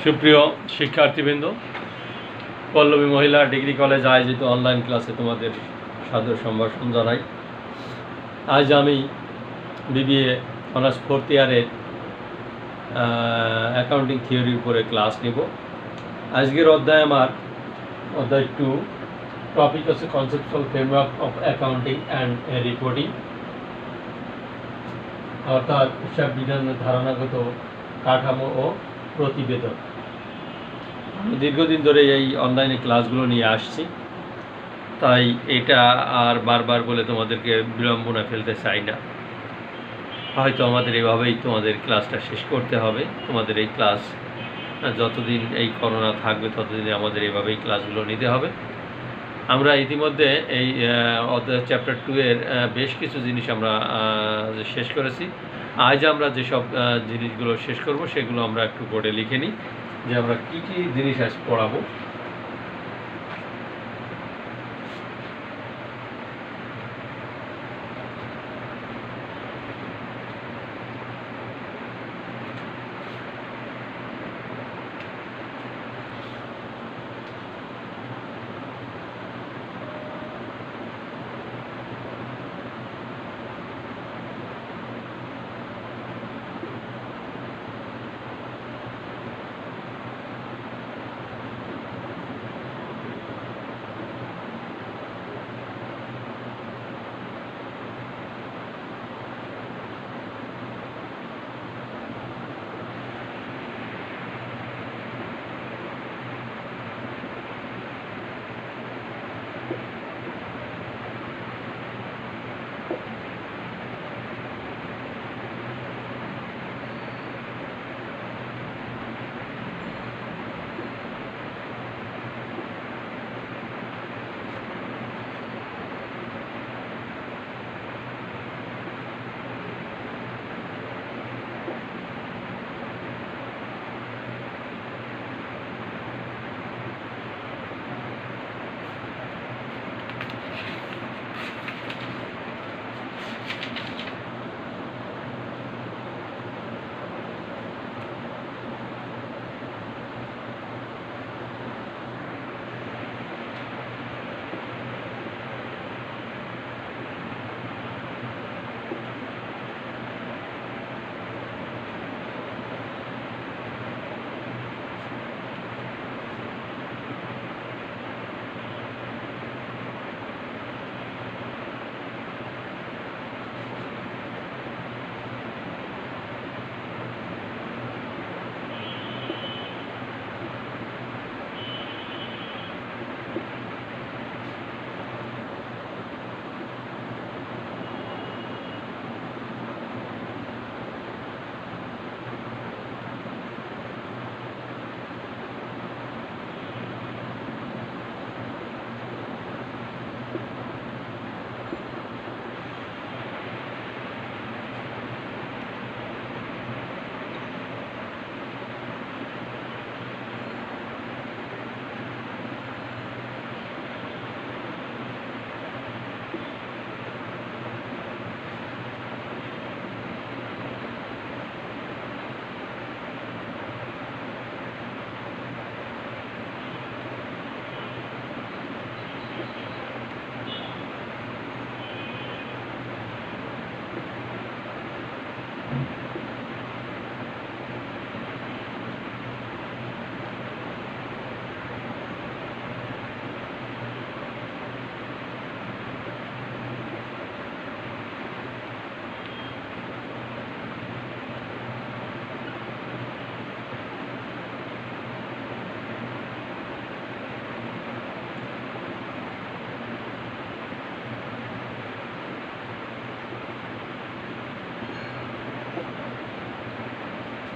সুপ্রিয় শিক্ষার্থীবৃন্দ, পল্লবী মহিলা ডিগ্রি কলেজ আয়োজিত অনলাইন ক্লাসে তোমাদের সাদর সম্ভাষণ জানাই। আজ আমি বিবিএ অনার্স ফোর্থ ইয়ারের অ্যাকাউন্টিং থিওরির উপরে ক্লাস নেব। আজকের অধ্যায় আমার অধ্যায় 2, টপিক হচ্ছে conceptual framework of accounting and reporting, অর্থাৎ হিসাব বিজ্ঞানের ধারণাগত কাঠামো ও প্রতিবেদন। দীর্ঘদিন ধরে এই অনলাইনে ক্লাসগুলো নিয়ে আসছি, তাই এটা আর বারবার বলে তোমাদেরকে বিড়ম্বনা ফেলতে চাই না। হয়তো আমাদের এভাবেই তোমাদের ক্লাসটা শেষ করতে হবে। তোমাদের এই ক্লাস যতদিন এই করোনা থাকবে ততদিন আমাদের এভাবেই ক্লাসগুলো নিতে হবে। আমরা ইতিমধ্যে এই অধ্যায় চ্যাপ্টার 2 এর বেশ কিছু জিনিস আমরা শেষ করেছি। আজ আমরা যেসব জিনিসগুলো শেষ করব সেগুলো আমরা একটু বোর্ডে লিখে নিই, যে আমরা কী কী জিনিস আজ পড়াবো।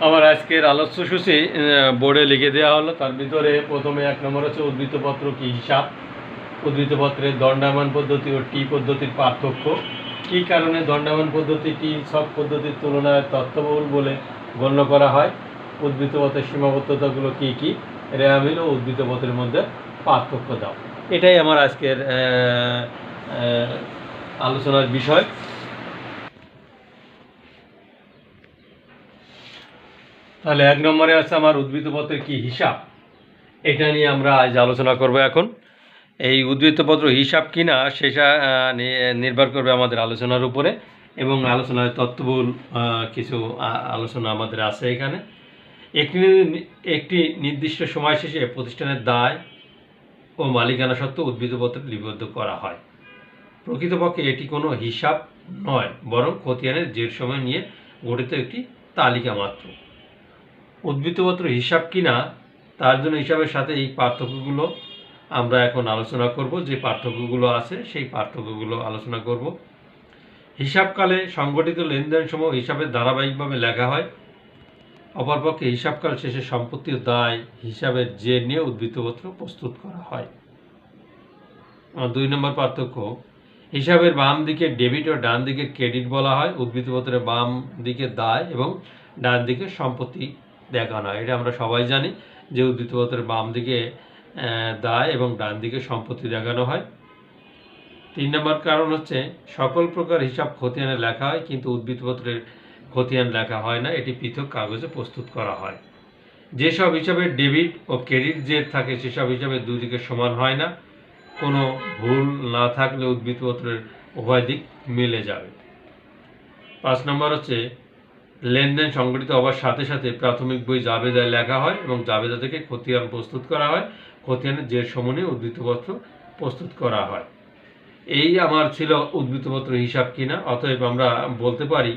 আমার আজকের আলোচ্যসূচি বোর্ডে লিখে দেওয়া হলো। তার ভিতরে প্রথমে 1 নম্বর হচ্ছে উদ্ধৃতপত্র কি হিসাব, উদ্ধৃতপত্রের দণ্ডায়মান পদ্ধতি ও টি পদ্ধতির পার্থক্য, কী কারণে দণ্ডায়মান পদ্ধতিটি সব পদ্ধতির তুলনায় তথ্যবহুল বলে গণ্য করা হয়, উদ্ধৃতপত্রের সীমাবদ্ধতাগুলো কী কী, রেওয়ামিল ও উদ্ধৃতপত্রের মধ্যে পার্থক্য দাও। এটাই আমার আজকের আলোচনার বিষয়। তাহলে 1 নম্বরে আছে আমার উদ্বৃত্তপত্রের কি হিসাব, এটা নিয়ে আমরা আজ আলোচনা করব। এখন এই উদ্বৃত্তপত্র হিসাব কিনা সেটা নির্ভর করবে আমাদের আলোচনার উপরে, এবং আলোচনায় তথ্যবহুল কিছু আলোচনা আমাদের আছে এখানে। একটি নির্দিষ্ট সময় শেষে প্রতিষ্ঠানের দায় ও মালিকানা সত্ত্বে উদ্বৃত্তপত্র লিপিবদ্ধ করা হয়। প্রকৃতপক্ষে এটি কোনো হিসাব নয়, বরং খতিয়ানের জের সময় নিয়ে গঠিত একটি তালিকা মাত্র। উদ্বৃত্তপত্র হিসাব কিনা তার জন্য হিসাবের সাথে এই পার্থক্যগুলো আমরা এখন আলোচনা করব। যে পার্থক্যগুলো আছে সেই পার্থক্যগুলো আলোচনা করব। হিসাবকালে সংগঠিত লেনদেন সমূহ হিসাবে ধারাবাহিকভাবে লেখা হয়। অপরপক্ষে হিসাবকাল শেষে সম্পত্তি ও দায় হিসাবের জের নিয়ে উদ্বৃত্তপত্র প্রস্তুত করা হয়। 2 নম্বর পার্থক্য, হিসাবের বাম দিকে ডেবিট ও ডান দিকে ক্রেডিট বলা হয়। উদ্বৃত্তপত্রের বাম দিকে দায় এবং ডান দিকে সম্পত্তি দেখানো হয়। এটা আমরা সবাই জানি যে উদ্বৃত্তপত্রের বাম দিকে দায় এবং ডান দিকে সম্পত্তি দেখানো হয়। 3 নম্বর কারণ হচ্ছে সকল প্রকার হিসাব খতিয়ানে লেখা হয়, কিন্তু উদ্বৃত্তপত্রের খতিয়ান লেখা হয় না, এটি পৃথক কাগজে প্রস্তুত করা হয়। যেসব হিসাবে ডেবিট ও ক্রেডিট জের থাকে সেসব হিসাবে দুই দিকে সমান হয় না। কোনো ভুল না থাকলে উদ্বৃত্তপত্রের উভয় দিক মিলে যাবে। 5 নম্বর হচ্ছে লেনদেন সংগঠিত হওয়ার সাথে সাথে প্রাথমিক বই জাবেদায় লেখা হয় এবং জাবেদা থেকে খতিয়ান প্রস্তুত করা হয়। খতিয়ানের জের সমূহে উদ্বৃত্তপত্র প্রস্তুত করা হয়। এই আমার ছিল উদ্বৃত্তপত্র হিসাব কিনা। অতএব আমরা বলতে পারি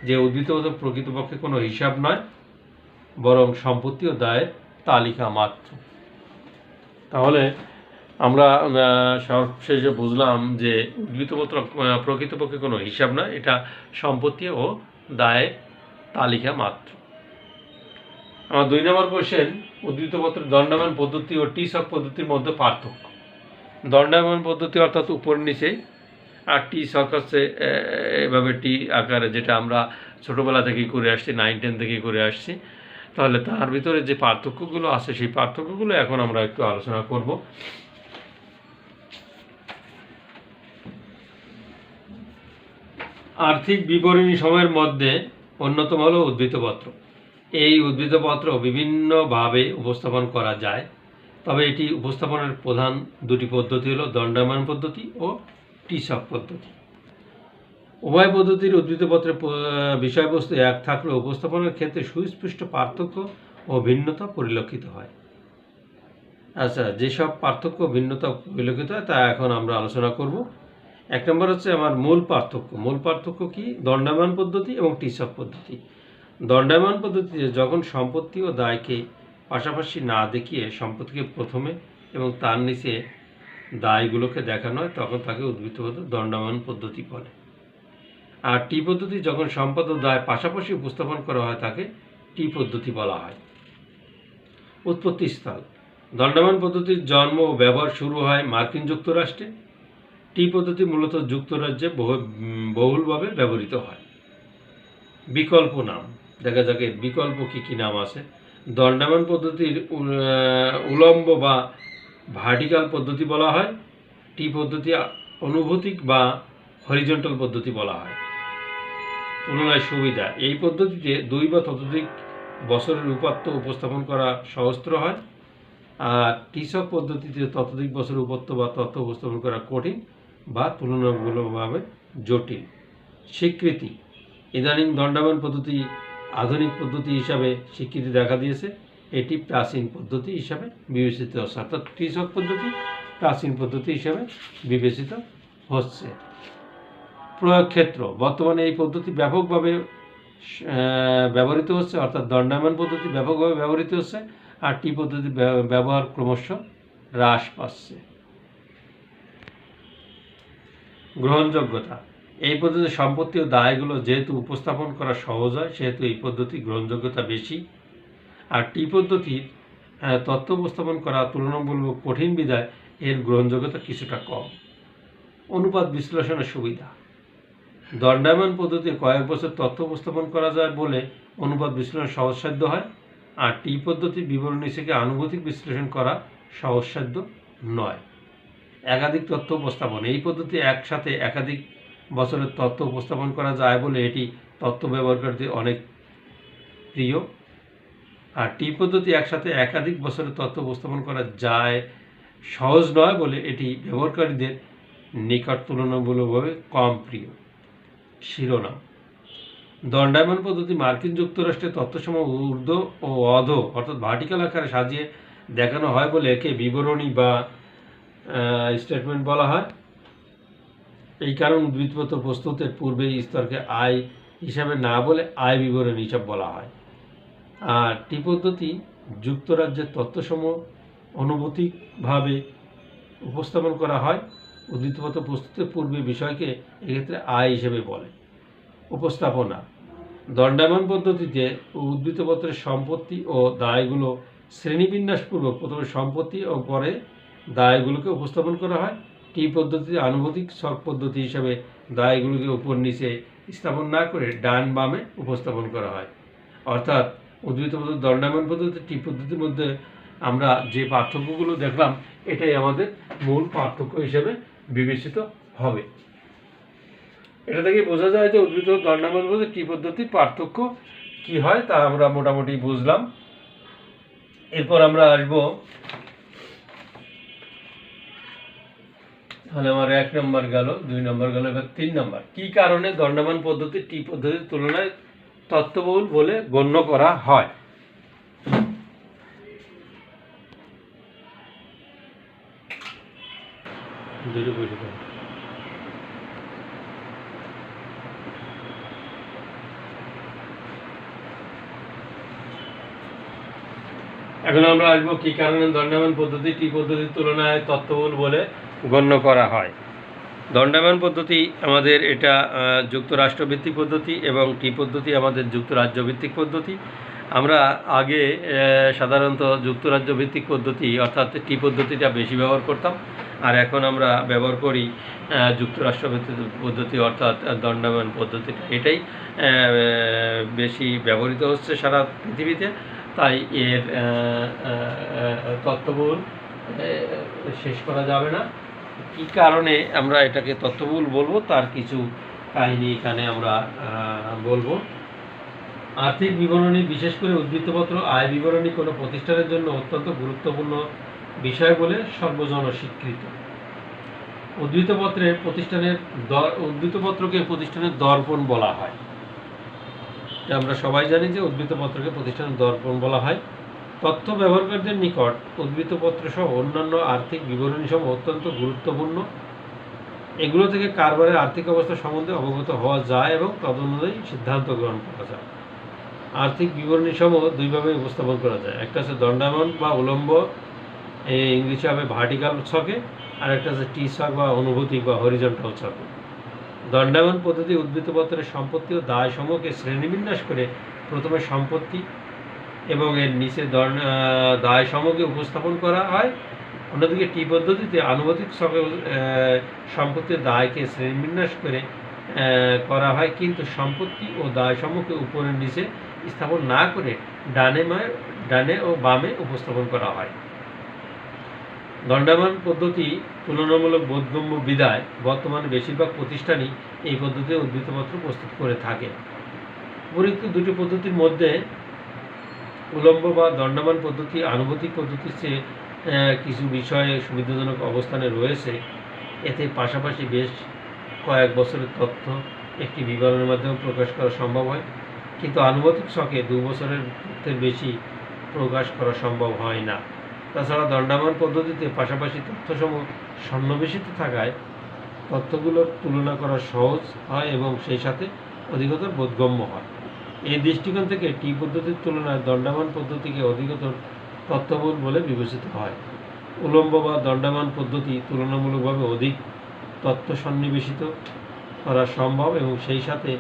যে উদ্বৃত্তপত্র প্রকৃতপক্ষে কোনো হিসাব নয়, বরং সম্পত্তি ও দায়ের তালিকা মাত্র। তাহলে আমরা সবশেষে বুঝলাম যে উদ্বৃত্তপত্র প্রকৃতপক্ষে কোনো হিসাব নয়, এটা সম্পত্তি ও দায়ের তালিকা মাত্র। আমার 2 নম্বর কোশ্চেন, উদ্বৃত্তপত্রের দণ্ডায়মান পদ্ধতি ও টি-সক পদ্ধতির মধ্যে পার্থক্য। দণ্ডায়মান পদ্ধতি অর্থাৎ উপর নিচে, আর টি-সক হচ্ছে এভাবে টি আকারে, যেটা আমরা ছোটোবেলা থেকেই করে আসছি, 9-10 থেকেই করে আসছি। তাহলে তার ভিতরে যে পার্থক্যগুলো আছে সেই পার্থক্যগুলো এখন আমরা একটু আলোচনা করব। আর্থিক বিবরণী সময়ের মধ্যে অন্যতম হলো উদ্বৃত্তপত্র। এই উদ্বৃত্তপত্র বিভিন্নভাবে উপস্থাপন করা যায়, তবে এটি উপস্থাপনের প্রধান 2টি পদ্ধতি হলো দণ্ডায়মান পদ্ধতি ও টি-সক পদ্ধতি। উভয় পদ্ধতির উদ্বৃত্তপত্রের বিষয়বস্তু এক থাকলেও উপস্থাপনের ক্ষেত্রে সুস্পষ্ট পার্থক্য ও ভিন্নতা পরিলক্ষিত হয়। আচ্ছা, যেসব পার্থক্য ভিন্নতা পরিলক্ষিত হয় তা এখন আমরা আলোচনা করব। 1 নম্বর হচ্ছে আমার মূল পার্থক্য। মূল পার্থক্য কি? দণ্ডায়মান পদ্ধতি এবং টি-সক পদ্ধতি। দণ্ডায়মান পদ্ধতিতে যখন সম্পত্তি ও দায়কে পাশাপাশি না দেখিয়ে সম্পত্তিকে প্রথমে এবং তার নিচে দায়গুলোকে দেখানো হয়, তখন তাকে উদ্বৃত্তপত্র দণ্ডায়মান পদ্ধতি বলে। আর টি পদ্ধতি যখন সম্পদ ও দায় পাশাপাশি উপস্থাপন করা হয় তাকে টি পদ্ধতি বলা হয়। উৎপত্তি স্থল, দণ্ডায়মান পদ্ধতির জন্ম ও ব্যবহার শুরু হয় মার্কিন যুক্তরাষ্ট্রে। টি পদ্ধতি মূলত যুক্তরাজ্যে বহুলভাবে ব্যবহৃত হয়। বিকল্প নাম, দেখা যাক এর বিকল্প কী নাম আছে। দণ্ডায়মান পদ্ধতির উলম্ব বা ভার্টিক্যাল পদ্ধতি বলা হয়। টি পদ্ধতি অনুভূতিক বা হরিজন্টাল পদ্ধতি বলা হয়। তুলনায় সুবিধা, এই পদ্ধতিতে 2 বা ততোধিক বছরের উপাত্ত উপস্থাপন করা সহজতর হয়, আর টি-সক পদ্ধতিতে ততোধিক বছরের উপাত্ত বা তথ্য উপস্থাপন করা কঠিন বা তুলনামূলকভাবে জটিল। স্বীকৃতি, ইদানিং দণ্ডায়মান পদ্ধতি আধুনিক পদ্ধতি হিসাবে স্বীকৃতি দেখা দিয়েছে। এটি প্রাচীন পদ্ধতি হিসাবে বিবেচিত হচ্ছে, অর্থাৎ টি-সক পদ্ধতি প্রাচীন পদ্ধতি হিসাবে বিবেচিত হচ্ছে। প্রয়োগ ক্ষেত্র, বর্তমানে এই পদ্ধতি ব্যাপকভাবে ব্যবহৃত হচ্ছে, অর্থাৎ দণ্ডায়মান পদ্ধতি ব্যাপকভাবে ব্যবহৃত হচ্ছে, আর টি পদ্ধতি ব্যবহার ক্রমশ হ্রাস পাচ্ছে। গ্রহণযোগ্যতা, এই পদ্ধতি সম্পত্তি ও দায়গুলো যেহেতু উপস্থাপন করা সহজ হয় সেহেতু এই পদ্ধতি গ্রহণযোগ্যতা বেশি, আর টি পদ্ধতির তথ্য উপস্থাপন করা তুলনামূলক কঠিন বিধায় এর গ্রহণযোগ্যতা কিছুটা কম। অনুপাত বিশ্লেষণের সুবিধা, দণ্ডায়মান পদ্ধতিতে কয়েক বছর তথ্য উপস্থাপন করা যায় বলে অনুপাত বিশ্লেষণ সহজসাধ্য হয়, আর টি পদ্ধতির বিবরণী থেকে আনুপাতিক বিশ্লেষণ করা সহজসাধ্য নয়। একাধিক তথ্য উপস্থাপন, এই পদ্ধতি একসাথে একাধিক বছরের তথ্য উপস্থাপন করা যায় বলে এটি তথ্য ব্যবহারকারীদের অনেক প্রিয়। আর টি পদ্ধতি একসাথে একাধিক বছরের তথ্য উপস্থাপন করা যায় সহজ নয় বলে এটি ব্যবহারকারীদের নিকট তুলনামূলকভাবে কম প্রিয়। শিরোনাম: দণ্ডায়মান পদ্ধতি মার্কিন যুক্তরাষ্ট্রের তথ্যসমূহ ঊর্ধ্ব ও অধ অর্থাৎ ভার্টিক্যাল আকারে সাজিয়ে দেখানো হয় বলে একে বিবরণী বা স্টেটমেন্ট বলা হয়। এই কারণে উদ্ধৃতপত্র প্রস্তুতের পূর্বে এই স্তরকে আয় হিসাবে না বলে আয় বিবরণী হিসাব বলা হয়। আর টি পদ্ধতি যুক্তরাজ্যের তথ্যসমূহ অনুভূতিকভাবে উপস্থাপন করা হয়। উদ্ধৃতপত্র প্রস্তুতের পূর্বে বিষয়কে এক্ষেত্রে আয় হিসেবে বলে। উপস্থাপনা: দণ্ডায়মান পদ্ধতিতে উদ্ধৃতপত্রের সম্পত্তি ও দায়গুলো শ্রেণীবিন্যাসপূর্বক প্রথমে সম্পত্তি ও পরে দায়গুলোকে উপস্থাপন করা হয়। টি পদ্ধতিতে আনুপাতিক ছক পদ্ধতি হিসাবে দায়গুলোকে উপর নিচে স্থাপন না করে ডান বামে উপস্থাপন করা হয়। অর্থাৎ উদ্ধৃতপত্র দণ্ডায়মান পদ্ধতি টি পদ্ধতির মধ্যে আমরা যে পার্থক্যগুলো দেখলাম এটাই আমাদের মূল পার্থক্য হিসেবে বিবেচিত হবে। এটা থেকে বোঝা যায় যে উদ্ধৃতপত্র দণ্ডায়মান পদ্ধতি টি পদ্ধতির পার্থক্য কি হয় তা আমরা মোটামুটি বুঝলাম। এরপর আমরা আসবো, তাহলে আমার 1 নম্বর গেল, 2 নম্বর গেল, এবার 3 নম্বর। কি কারণে দণ্ডায়মান পদ্ধতি টি পদ্ধতির তুলনায় তথ্যবহুল বলে গণ্য করা হয়? এখন আমরা আসবো কি কারণে দণ্ডায়মান পদ্ধতি টি পদ্ধতির তুলনায় তথ্যবহুল বলে গণ্য করা হয়। দণ্ডায়মান পদ্ধতি আমাদের এটা যুক্তরাষ্ট্রভিত্তিক পদ্ধতি এবং টি পদ্ধতি আমাদের যুক্তরাজ্য ভিত্তিক পদ্ধতি। আমরা আগে সাধারণত যুক্তরাজ্য ভিত্তিক পদ্ধতি অর্থাৎ টি পদ্ধতিটা বেশি ব্যবহার করতাম, আর এখন আমরা ব্যবহার করি যুক্তরাষ্ট্রভিত্তিক পদ্ধতি অর্থাৎ দণ্ডায়মান পদ্ধতিটা। এটাই বেশি ব্যবহৃত হচ্ছে সারা পৃথিবীতে, তাই এর তথ্যবহুল শেষ করা যাবে না। কি কারণে আমরা এটাকে তথ্যবহুল বলবো তার কিছু কাহিনী এখানে আমরা বলবো। আর্থিক বিবরণী, বিশেষ করে উদ্ধৃতপত্র আয় বিবরণী কোনো প্রতিষ্ঠানের জন্য অত্যন্ত গুরুত্বপূর্ণ বিষয় বলে সর্বজন স্বীকৃত। উদ্ধৃতপত্রকে প্রতিষ্ঠানের দর্পণ বলা হয়। আমরা সবাই জানি যে উদ্ধৃতপত্রকে প্রতিষ্ঠানের দর্পণ বলা হয়। তথ্য ব্যবহারকারীদের নিকট উদ্ধৃতপত্র সহ অন্যান্য আর্থিক বিবরণী সহ অত্যন্ত গুরুত্বপূর্ণ। এগুলো থেকে কারবারের আর্থিক অবস্থা সম্বন্ধে অবগত হওয়া যায় এবং তদনুযায়ী সিদ্ধান্ত গ্রহণ করা যায়। আর্থিক বিবরণী সমূহ দুইভাবে উপস্থাপন করা যায়। একটা হচ্ছে দণ্ডায়মান বা উলম্ব, ইংলিশে হবে ভার্টিক্যাল ছকে, আর একটা হচ্ছে টি ছক বা অনুভূতিক বা হরিজন্টাল ছকে। দণ্ডায়মান পদ্ধতি উদ্ধৃতপত্রের সম্পত্তি ও দায় সমূহকে শ্রেণীবিন্যাস করে প্রথমে সম্পত্তি এবং এর নিচে দায় সমূহকে উপস্থাপন করা হয়। অন্যদিকে টি পদ্ধতিতে আনুপাতিক ছকে সম্পত্তির দায়কে শ্রেণীবিন্যাস করে করা হয়, কিন্তু সম্পত্তি ও দায় সমূহকে উপরের নিচে স্থাপন না করে ডানে ও বামে উপস্থাপন করা হয়। দণ্ডায়মান পদ্ধতি তুলনামূলক বোধগম্য বিধায় বর্তমানে বেশিরভাগ প্রতিষ্ঠানই এই পদ্ধতিতে উদ্ধৃতপত্র প্রস্তুত করে থাকে। উপরোক্ত দুটি পদ্ধতির মধ্যে উলম্ব বা দণ্ডায়মান পদ্ধতি আনুপাতিক পদ্ধতির চেয়ে কিছু বিষয়ে সুবিধাজনক অবস্থানে রয়েছে। এতে পাশাপাশি বেশ কয়েক বছরের তথ্য একটি বিবরণের মাধ্যমে প্রকাশ করা সম্ভব হয়, কিন্তু আনুপাতিক ছকে 2 বছরের তথ্যের বেশি প্রকাশ করা সম্ভব হয় না। তাছাড়া দণ্ডায়মান পদ্ধতিতে পাশাপাশি তথ্যসমূহ সন্নিবেশিত থাকায় তথ্যগুলোর তুলনা করা সহজ হয় এবং সেই সাথে অধিকতর বোধগম্য হয়। এই দৃষ্টিকোণ থেকে টি পদ্ধতির তুলনায় দণ্ডায়মান পদ্ধতিকে অধিকতর তথ্যবহুল বলে বিবেচিত হয়। উলম্ব বা দণ্ডায়মান পদ্ধতি তুলনামূলকভাবে অধিক তথ্য সন্নিবেশিত করা সম্ভব এবং সেই সাথে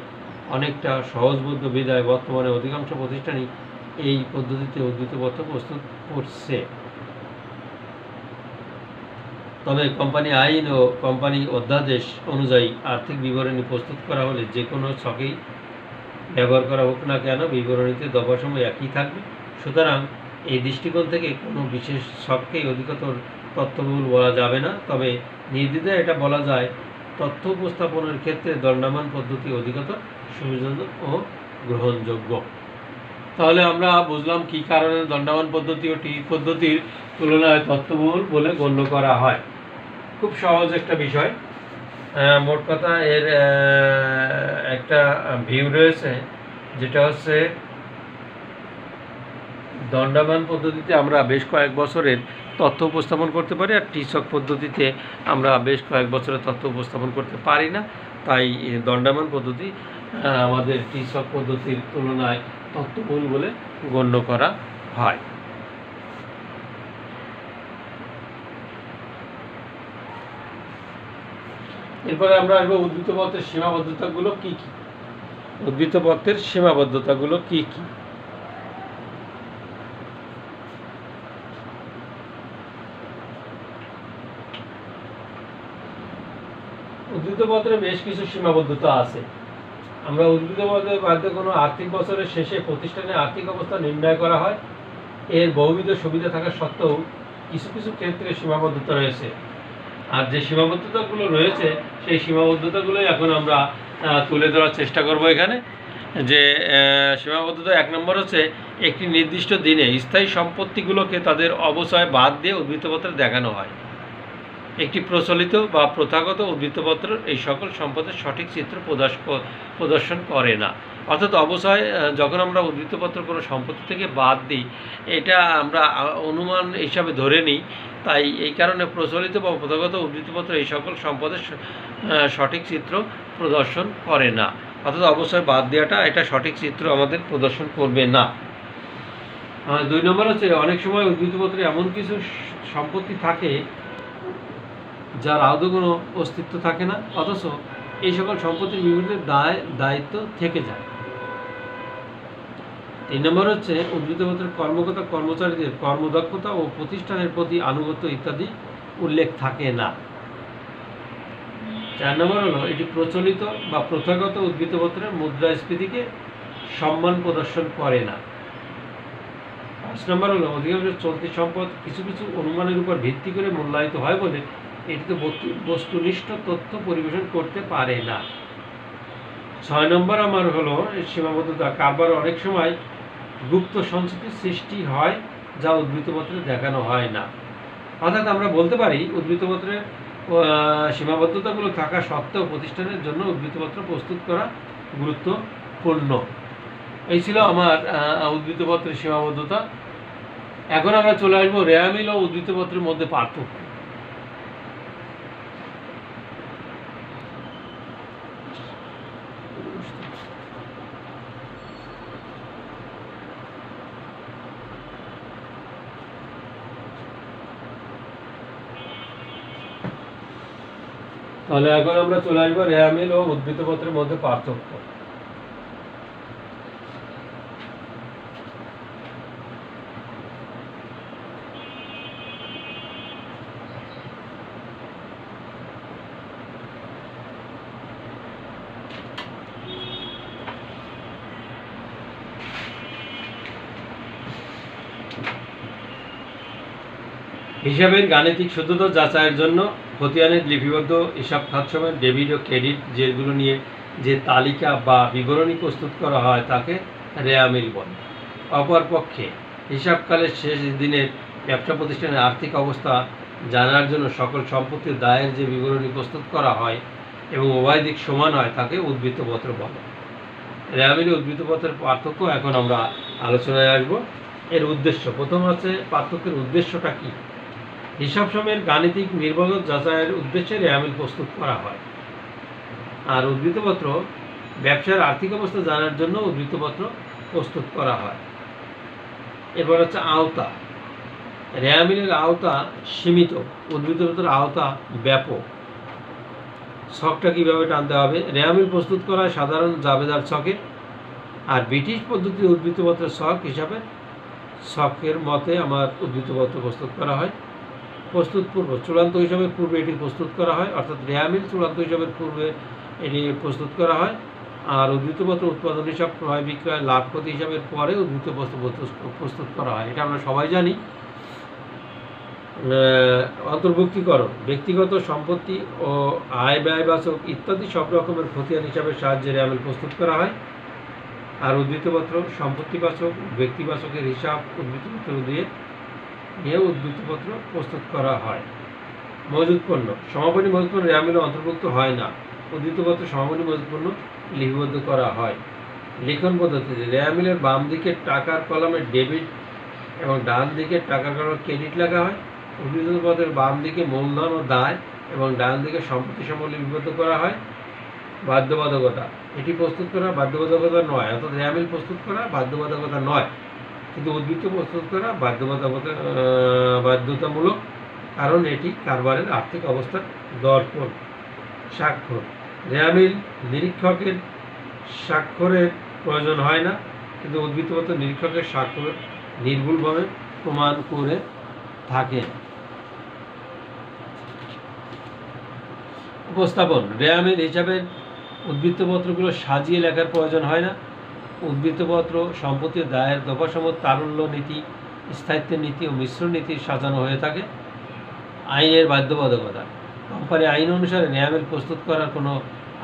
অনেকটা সহজবোধ্য বিধায় বর্তমানে অধিকাংশ প্রতিষ্ঠানই এই পদ্ধতিতে উদ্ধৃতপত্র প্রস্তুত করছে। তবে কোম্পানি আইন ও কোম্পানি অধ্যাদেশ অনুযায়ী আর্থিক বিবরণী প্রস্তুত করা হলে যে কোনো ছকেই ব্যবহার করা হোক না কেন বিবরণীতে দফাসমূহ একই থাকবে। সুতরাং এই দৃষ্টিকোণ থেকে কোনো বিশেষ ছককেই অধিকতর তথ্যবহুল বলা যাবে না। তবে নির্দ্বিধায় এটা বলা যায় তথ্য উপস্থাপনের ক্ষেত্রে দণ্ডায়মান পদ্ধতি অধিকতর সুবিধাজনক ও গ্রহণযোগ্য। তাহলে আমরা বুঝলাম কি কারণে দণ্ডায়মান পদ্ধতি ও টি পদ্ধতির তুলনায় তথ্যবহুল বলে গণ্য করা হয়। খুব সহজ একটা বিষয়। মোট কথা এর একটা ভিউ রয়েছে, যেটা হচ্ছে দণ্ডায়মান পদ্ধতিতে আমরা বেশ কয়েক বছরের তথ্য উপস্থাপন করতে পারি, আর টিচক পদ্ধতিতে আমরা বেশ কয়েক বছরের তথ্য উপস্থাপন করতে পারি না। তাই দণ্ডায়মান পদ্ধতি আমাদের টিচক পদ্ধতির তুলনায় তথ্যবহুল বলে গণ্য করা হয়। এরপরে আমরা আসবো উদ্বৃত্ত পত্রের সীমাবদ্ধতাগুলো কি কি। উদ্বৃত্ত পত্রের সীমাবদ্ধতাগুলো কি কি? উদ্ধৃত পত্রে বেশ কিছু সীমাবদ্ধতা আছে। আমরা উদ্ধৃত পত্রের মাধ্যমে কোনো আর্থিক বছরের শেষে প্রতিষ্ঠানের আর্থিক অবস্থা নির্ণয় করা হয়। এর বহুবিধ সুবিধা থাকা সত্ত্বেও কিছু কিছু ক্ষেত্রে সীমাবদ্ধতা রয়েছে। আর যে সীমাবদ্ধতাগুলো রয়েছে সেই সীমাবদ্ধতাগুলোই এখন আমরা তুলে ধরার চেষ্টা করব এখানে। যে সীমাবদ্ধতা 1 নম্বর হচ্ছে, একটি নির্দিষ্ট দিনে স্থায়ী সম্পত্তিগুলোকে তাদের অবচয় বাদ দিয়ে উদ্ধৃতপত্রে দেখানো হয়। একটি প্রচলিত বা প্রথাগত উদ্ধৃতপত্র এই সকল সম্পদের সঠিক চিত্র প্রদর্শন করে না। অর্থাৎ অবচয় যখন আমরা উদ্ধৃতপত্র কোনো সম্পত্তি থেকে বাদ দিই, এটা আমরা অনুমান হিসাবে ধরে নিই। তাই এই কারণে প্রচলিত বা প্রথাগত উদ্ধৃতপত্র এই সকল সম্পদের সঠিক চিত্র প্রদর্শন করে না। অর্থাৎ অবচয় বাদ দেওয়াটা এটা সঠিক চিত্র আমাদের প্রদর্শন করবে না। 2 নম্বর হচ্ছে, অনেক সময় উদ্ধৃতপত্রে এমন কিছু সম্পত্তি থাকে যার আদৌ কোনো অস্তিত্ব থাকে না, অথচ এই সকল সম্পত্তির বিভিন্ন দায়িত্ব থেকে যায়। 3 নম্বর হচ্ছে, উদ্ধৃতপত্রের কর্মকর্তা কর্মচারীদের কর্মদক্ষতা ও প্রতিষ্ঠানের প্রতি আনুগত্য ইত্যাদি উল্লেখ থাকে না। 4 নম্বর হলো, এটি প্রচলিত বা প্রথাগত উদ্ধৃতপত্রের মুদ্রাস্ফীতিকে সম্মান প্রদর্শন করে না। 5 নম্বর হলো, অধিকাংশ চলতি সম্পদ কিছু কিছু অনুমানের উপর ভিত্তি করে মূল্যায়িত হয় বলে এটিতে বস্তুনিষ্ঠ তথ্য পরিবেশন করতে পারে না। 6 নম্বর আমার হলো সীমাবদ্ধতা, কারবার অনেক সময় গুপ্ত সঞ্চিতির সৃষ্টি হয় যা উদ্ধৃতপত্রে দেখানো হয় না। অর্থাৎ আমরা বলতে পারি উদ্ধৃতপত্রের সীমাবদ্ধতাগুলো থাকা সত্ত্বেও প্রতিষ্ঠানের জন্য উদ্ধৃতপত্র প্রস্তুত করা গুরুত্বপূর্ণ। এই ছিল আমার উদ্ধৃতপত্রের সীমাবদ্ধতা। এখন আমরা চলে আসবো রেওয়া মিল ও উদ্ধৃতপত্রের মধ্যে পার্থক্য। তাহলে এখন আমরা চলে আসবো রেওয়া মিল ও উদ্ধৃতপত্রের মধ্যে পার্থক্য। হিসাবের গাণিতিক শুদ্ধতা যাচাইয়ের জন্য খতিয়ানের লিপিবদ্ধ হিসাব খাতসমূহের ডেবিট ও ক্রেডিট যেগুলো নিয়ে যে তালিকা বা বিবরণী প্রস্তুত করা হয় তাকে রেওয়া মিল বলে। অপরপক্ষে হিসাবকালের শেষ দিনের ব্যবসা প্রতিষ্ঠানের আর্থিক অবস্থা জানার জন্য সকল সম্পত্তির দায়ের যে বিবরণী প্রস্তুত করা হয় এবং উভয় দিক সমান হয় তাকে উদ্ধৃতপত্র বলে। রেওয়া মিল উদ্ধৃতপত্রের পার্থক্য এখন আমরা আলোচনায় আসব। এর উদ্দেশ্য, প্রথম হচ্ছে পার্থক্যের উদ্দেশ্যটা কী। হিসাব সময়ের গাণিতিক নির্ভরতা যাচাইয়ের উদ্দেশ্যে রেওয়া মিল প্রস্তুত করা হয়, আর উদ্ধৃতপত্র ব্যবসার আর্থিক অবস্থা জানার জন্য উদ্ধৃতপত্র প্রস্তুত করা হয়। এরপর হচ্ছে আওতা। রেওয়া মিলের আওতা সীমিত, উদ্ধৃতপত্রের আওতা ব্যাপক। ছকটা কীভাবে টানতে হবে? রেওয়া মিল প্রস্তুত করা হয় সাধারণ জাবেদার ছকে, আর ব্রিটিশ পদ্ধতির উদ্ধৃতপত্রের ছক হিসাবে ছকের মতে আমার উদ্ধৃতপত্র প্রস্তুত করা হয়। প্রস্তুত পূর্ব, চূড়ান্ত হিসাবের পূর্বে এটি প্রস্তুত করা হয়, অর্থাৎ রেওয়া মিল চূড়ান্ত হিসাবের পূর্বে এটি প্রস্তুত করা হয়। আর উদ্ধৃতপত্র উৎপাদন হিসাব, ক্রয় বিক্রয়, লাভ ক্ষতি হিসাবের পরে উদ্ধৃতপত্র প্রস্তুত করা হয়। এটা আমরা সবাই জানি। অন্তর্ভুক্তিকরণ, ব্যক্তিগত সম্পত্তি ও আয় ব্যয়বাচক ইত্যাদি সব রকমের খতিয়ান হিসাবের সাহায্যে রেওয়া মিল প্রস্তুত করা হয়। আর উদ্ধৃতপত্র সম্পত্তিবাচক ব্যক্তিবাচকের হিসাব উদ্ধৃতপত্র দিয়ে নিয়ে উদ্ধৃতপত্র প্রস্তুত করা হয়। মজুত পণ্য সমাপনী মজুত পণ্য রেওয়া মিলে অন্তর্ভুক্ত হয় না। উদ্ধৃতপত্র সমাপনী মজুত পণ্য লিপিবদ্ধ করা হয়। লিখন পদ্ধতিতে রেওয়া মিলের বাম দিকে টাকার কলামে ডেবিট এবং ডান দিকে টাকার কলামে ক্রেডিট লেখা হয়। উদ্ধৃতপত্রের বাম দিকে মূলধন ও দায় এবং ডান দিকে সম্পত্তি সমূহ লিপিবদ্ধ করা হয়। বাধ্যবাধকতা এটি প্রস্তুত করা বাধ্যবাধকতা নয়, অর্থাৎ রেওয়া মিল প্রস্তুত করা বাধ্যবাধকতা নয়, কিন্তু উদ্ধৃত প্রস্তুত করা বাধ্যতামূলক, কারণ এটি কারবারের আর্থিক অবস্থার দর্পণ। স্বাক্ষর রেওয়া মিল নিরীক্ষকের স্বাক্ষরের প্রয়োজন হয় না, কিন্তু উদ্ধৃতপত্র নিরীক্ষকের স্বাক্ষর নির্ভুলভাবে প্রমাণ করে থাকে। উপস্থাপন রেওয়া মিল হিসাবের উদ্ধৃতপত্রগুলো সাজিয়ে লেখার প্রয়োজন হয় না। উদ্ধৃতপত্র সম্পত্তি দায়ের দফাসমূহ তারল্য নীতি, স্থায়িত্বের নীতি ও মিশ্র নীতির সাজানো হয়ে থাকে। আইনের বাধ্যবাধকতা কোম্পানি আইন অনুসারে রেওয়া মিল প্রস্তুত করার কোনো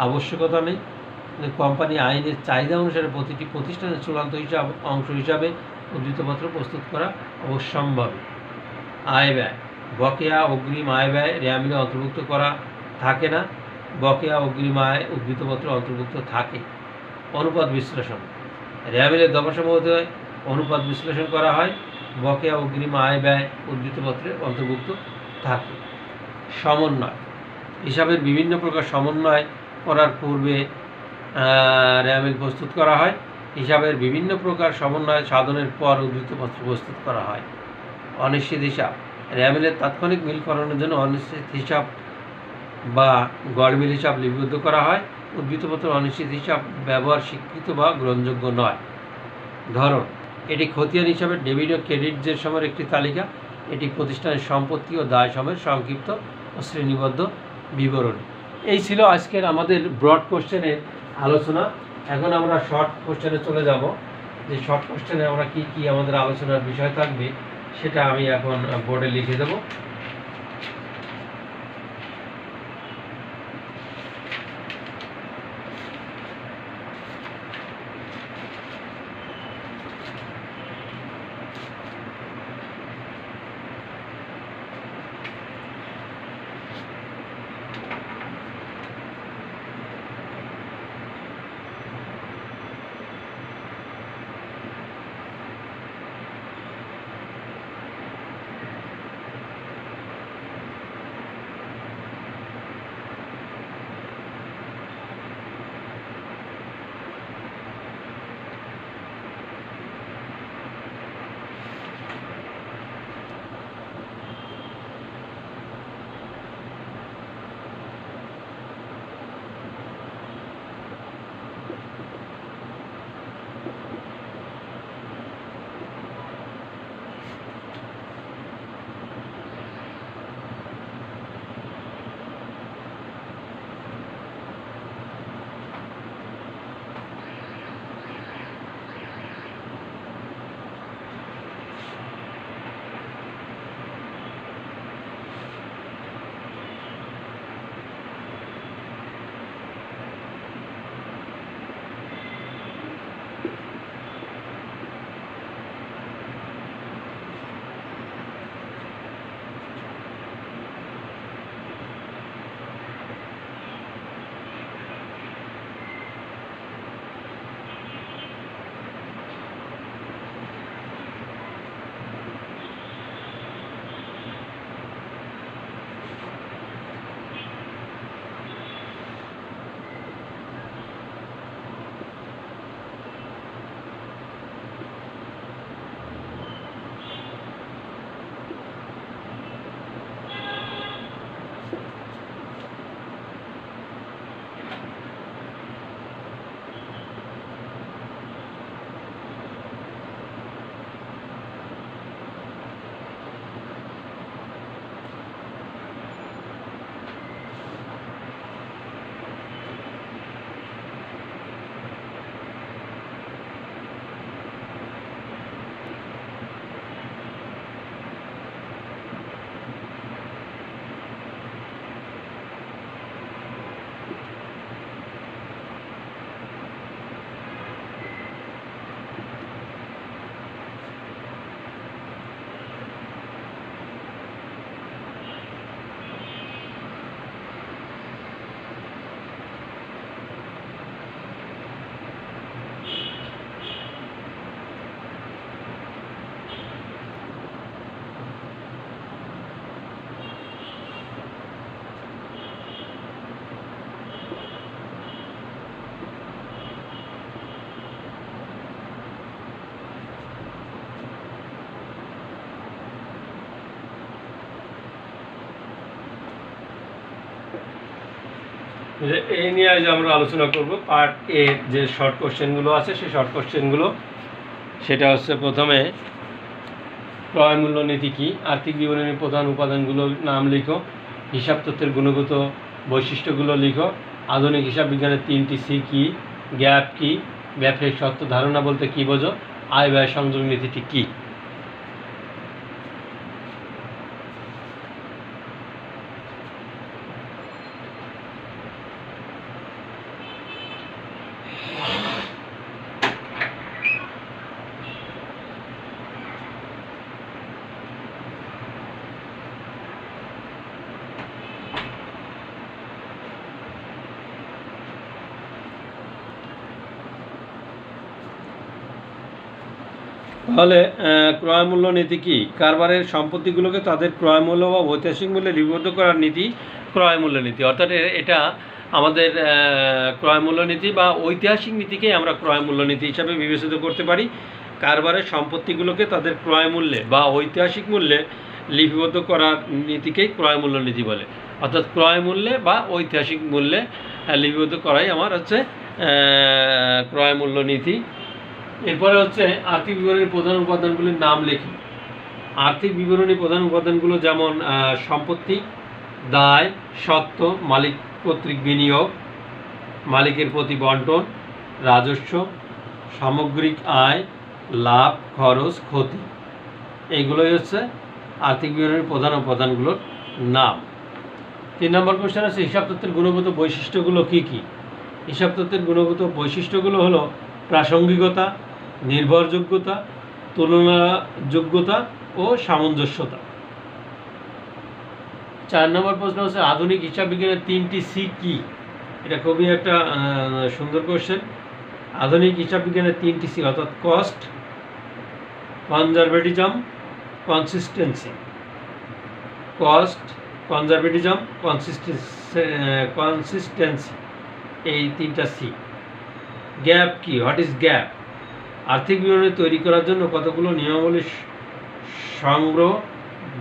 আবশ্যকতা নেই। কোম্পানি আইনের চাহিদা অনুসারে প্রতিটি প্রতিষ্ঠানের চূড়ান্ত অংশ হিসাবে উদ্ধৃতপত্র প্রস্তুত করা অবশ্যম্ভাবী। আয় ব্যয় বকেয়া অগ্রিম আয় ব্যয় রেওয়া মিলে অন্তর্ভুক্ত করা থাকে না। বকেয়া অগ্রিম আয় উদ্ধৃতপত্রে অন্তর্ভুক্ত থাকে। অনুপাত বিশ্লেষণ রেওয়া মিলের দফাসমূহতে অনুপাত বিশ্লেষণ করা হয়। বকেয়া অগ্রিম আয় ব্যয় উদ্ধৃতপত্রে অন্তর্ভুক্ত থাকে। সমন্বয় হিসাবের বিভিন্ন প্রকার সমন্বয় করার পূর্বে রেওয়া মিল প্রস্তুত করা হয়। হিসাবের বিভিন্ন প্রকার সমন্বয় সাধনের পর উদ্ধৃতপত্র প্রস্তুত করা হয়। অনিশ্চিত হিসাব রেওয়া মিলের তাৎক্ষণিক মিলকরণের জন্য অনিশ্চিত হিসাব বা গড় মিল হিসাব লিপিবদ্ধ করা হয়। উদ্ধৃতপত্র অনিশ্চিত হিসাব ব্যবহার স্বীকৃত বা গ্রহণযোগ্য নয়। ধরন এটি খতিয়ান হিসাবে ডেবিট ও ক্রেডিট যে সময়ের একটি তালিকা। এটি প্রতিষ্ঠানের সম্পত্তি ও দায় সময়ের সংক্ষিপ্ত ও শ্রেণীবদ্ধ বিবরণী। এই ছিল আজকের আমাদের ব্রড কোশ্চেনের আলোচনা। এখন আমরা শর্ট কোশ্চেনে চলে যাব। যে শর্ট কোশ্চেনে আমরা কি কি আমাদের আলোচনার বিষয় থাকবে সেটা আমি এখন বোর্ডে লিখে দেব। যে এই নিয়ে আজ আমরা আলোচনা করব পার্ট এ যে শর্ট কোশ্চেনগুলো আছে সেই শর্ট কোশ্চেনগুলো। সেটা হচ্ছে প্রথমে ক্রয় মূল্য নীতি কী, আর্থিক বিবরণীর প্রধান উপাদানগুলোর নাম লিখো, হিসাব তথ্যের গুণগত বৈশিষ্ট্যগুলো লিখো, আধুনিক হিসাব বিজ্ঞানের 3টি সি কী, গ্যাপ কী, ব্যবসায়িক সত্য ধারণা বলতে কী বোঝো, আয় ব্যয় সংযোগ নীতিটি কী। তাহলে ক্রয় মূল্য নীতি কী? কারবারের সম্পত্তিগুলোকে তাদের ক্রয় মূল্য বা ঐতিহাসিক মূল্যে লিপিবদ্ধ করার নীতি ক্রয় মূল্য নীতি। অর্থাৎ এটা আমাদের ক্রয় মূল্য নীতি বা ঐতিহাসিক নীতিকেই আমরা ক্রয় মূল্য নীতি হিসাবে বিবেচিত করতে পারি। কারবারের সম্পত্তিগুলোকে তাদের ক্রয় মূল্যে বা ঐতিহাসিক মূল্যে লিপিবদ্ধ করার নীতিকেই ক্রয় মূল্য নীতি বলে। অর্থাৎ ক্রয় মূল্যে বা ঐতিহাসিক মূল্যে লিপিবদ্ধ করাই আমার হচ্ছে ক্রয় মূল্য নীতি। এরপরে হচ্ছে আর্থিক বিবরণীর প্রধান উপাদানগুলির নাম লেখি। আর্থিক বিবরণী প্রধান উপাদানগুলো যেমন সম্পত্তি, দায়, সত্ত্ব, মালিক কর্তৃক বিনিয়োগ, মালিকের প্রতি বন্টন, রাজস্ব, সামগ্রিক আয়, লাভ, খরচ, ক্ষতি, এইগুলোই হচ্ছে আর্থিক বিবরণীর প্রধান উপাদানগুলোর নাম। 3 নম্বর কোশ্চেন আছে হিসাব তথ্যের গুণগত বৈশিষ্ট্যগুলো কী কী। হিসাব তথ্যের গুণগত বৈশিষ্ট্যগুলো হলো প্রাসঙ্গিকতা, নির্ভরযোগ্যতা, তুলনাযোগ্যতা ও সামঞ্জস্যতা। 4 নম্বর প্রশ্ন হচ্ছে আধুনিক হিসাব বিজ্ঞানের 3টি সি কী। এটা খুবই একটা সুন্দর কোশ্চেন। আধুনিক হিসাব বিজ্ঞানের 3টি সি অর্থাৎ cost, conservatism, consistency. Cost, conservatism, consistency, এই 3টা সি। গ্যাপ কি? What is gap? আর্থিক বিবরণী তৈরি করার জন্য কতগুলো নিয়মাবলী সংগ্রহ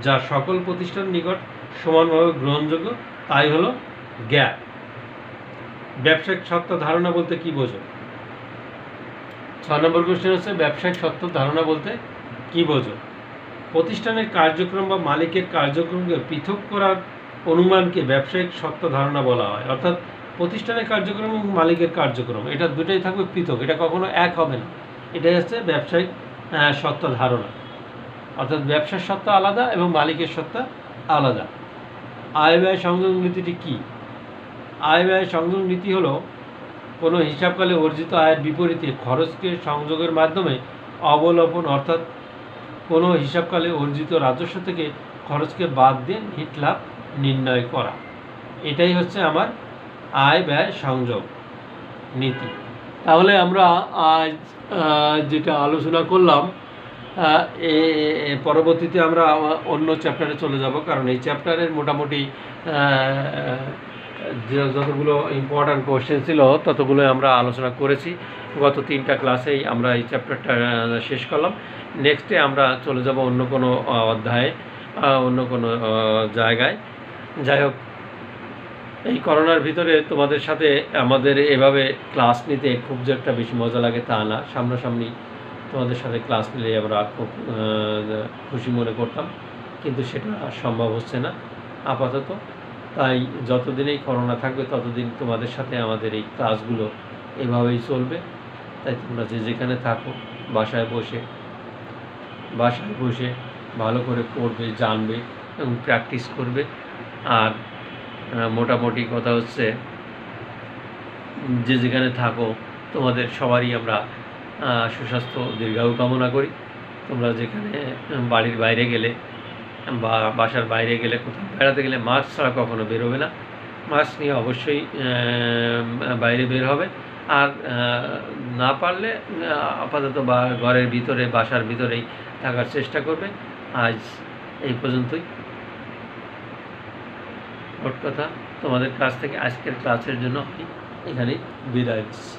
যা সকল প্রতিষ্ঠানের নিকট সমানভাবে গ্রহণযোগ্য, তাই হলো গ্যাপ। ব্যবসায়িক সত্য ধারণা বলতে কি বোঝো? 6 নম্বর কোশ্চেন হচ্ছে ব্যবসায়িক সত্য ধারণা বলতে কি বোঝো। প্রতিষ্ঠানের কার্যক্রম বা মালিকের কার্যক্রমকে পৃথক করার অনুমানকে ব্যবসায়িক সত্য ধারণা বলা হয়। অর্থাৎ প্রতিষ্ঠানের কার্যক্রম এবং মালিকের কার্যক্রম এটা দুটোই থাকবে পৃথক, এটা কখনো এক হবে না। এটাই হচ্ছে ব্যবসায়িক সত্য ধারণা। অর্থাৎ ব্যবসার সত্তা আলাদা এবং মালিকের সত্তা আলাদা। আয় ব্যয় সংযোগ নীতিটি কী? আয় ব্যয় সংযোগ নীতি হলো কোনো হিসাবকালে অর্জিত আয়ের বিপরীতে খরচকে সংযোগের মাধ্যমে অবলোপন, অর্থাৎ কোনো হিসাবকালে অর্জিত রাজস্ব থেকে খরচকে বাদ দিয়ে নিট লাভ নির্ণয় করা। এটাই হচ্ছে আমার আয় ব্যয় সংযোগ নীতি। তাহলে আমরা আজ যেটা আলোচনা করলাম পরবর্তীতে আমরা অন্য চ্যাপ্টারে চলে যাব, কারণ এই চ্যাপ্টারের মোটামুটি যতগুলো ইম্পর্ট্যান্ট কোশ্চেন ছিল ততগুলো আমরা আলোচনা করেছি। গত 3টা ক্লাসেই আমরা এই চ্যাপ্টারটা শেষ করলাম। নেক্সটে আমরা চলে যাব অন্য কোনো অধ্যায়ে, অন্য কোনো জায়গায়। যাই হোক, এই করোনার ভিতরে তোমাদের সাথে আমাদের এভাবে ক্লাস নিতে খুব যে একটা বেশি মজা লাগে তা না। সামনাসামনি তোমাদের সাথে ক্লাস নিলে আমরা খুব খুশি মনে করতাম, কিন্তু সেটা সম্ভব হচ্ছে না আপাতত। তাই যতদিনেই করোনা থাকবে ততদিন তোমাদের সাথে আমাদের এই ক্লাসগুলো এভাবেই চলবে। তাই তোমরা যে যেখানে থাকো বাসায় বসে ভালো করে পড়বে, জানবে এবং প্র্যাকটিস করবে। আর মোটামুটি কথা হচ্ছে যে যেখানে থাকো তোমাদের সবারই আমরা সুস্বাস্থ্য দীর্ঘায়ু কামনা করি। তোমরা যেখানে বাড়ির বাইরে গেলে বা বাসার বাইরে গেলে, কোথাও বেড়াতে গেলে মাস্ক ছাড়া কখনো বেরোবে না। মাস্ক নিয়ে অবশ্যই বাইরে বের হবে। আর না পারলে আপাতত বা ঘরের ভিতরে, বাসার ভিতরেই থাকার চেষ্টা করবে। আজ এই পর্যন্তই। মোট কথা, তোমাদের কাছ থেকে আজকের ক্লাসের জন্য আমি এখানেই বিদায় নিচ্ছি।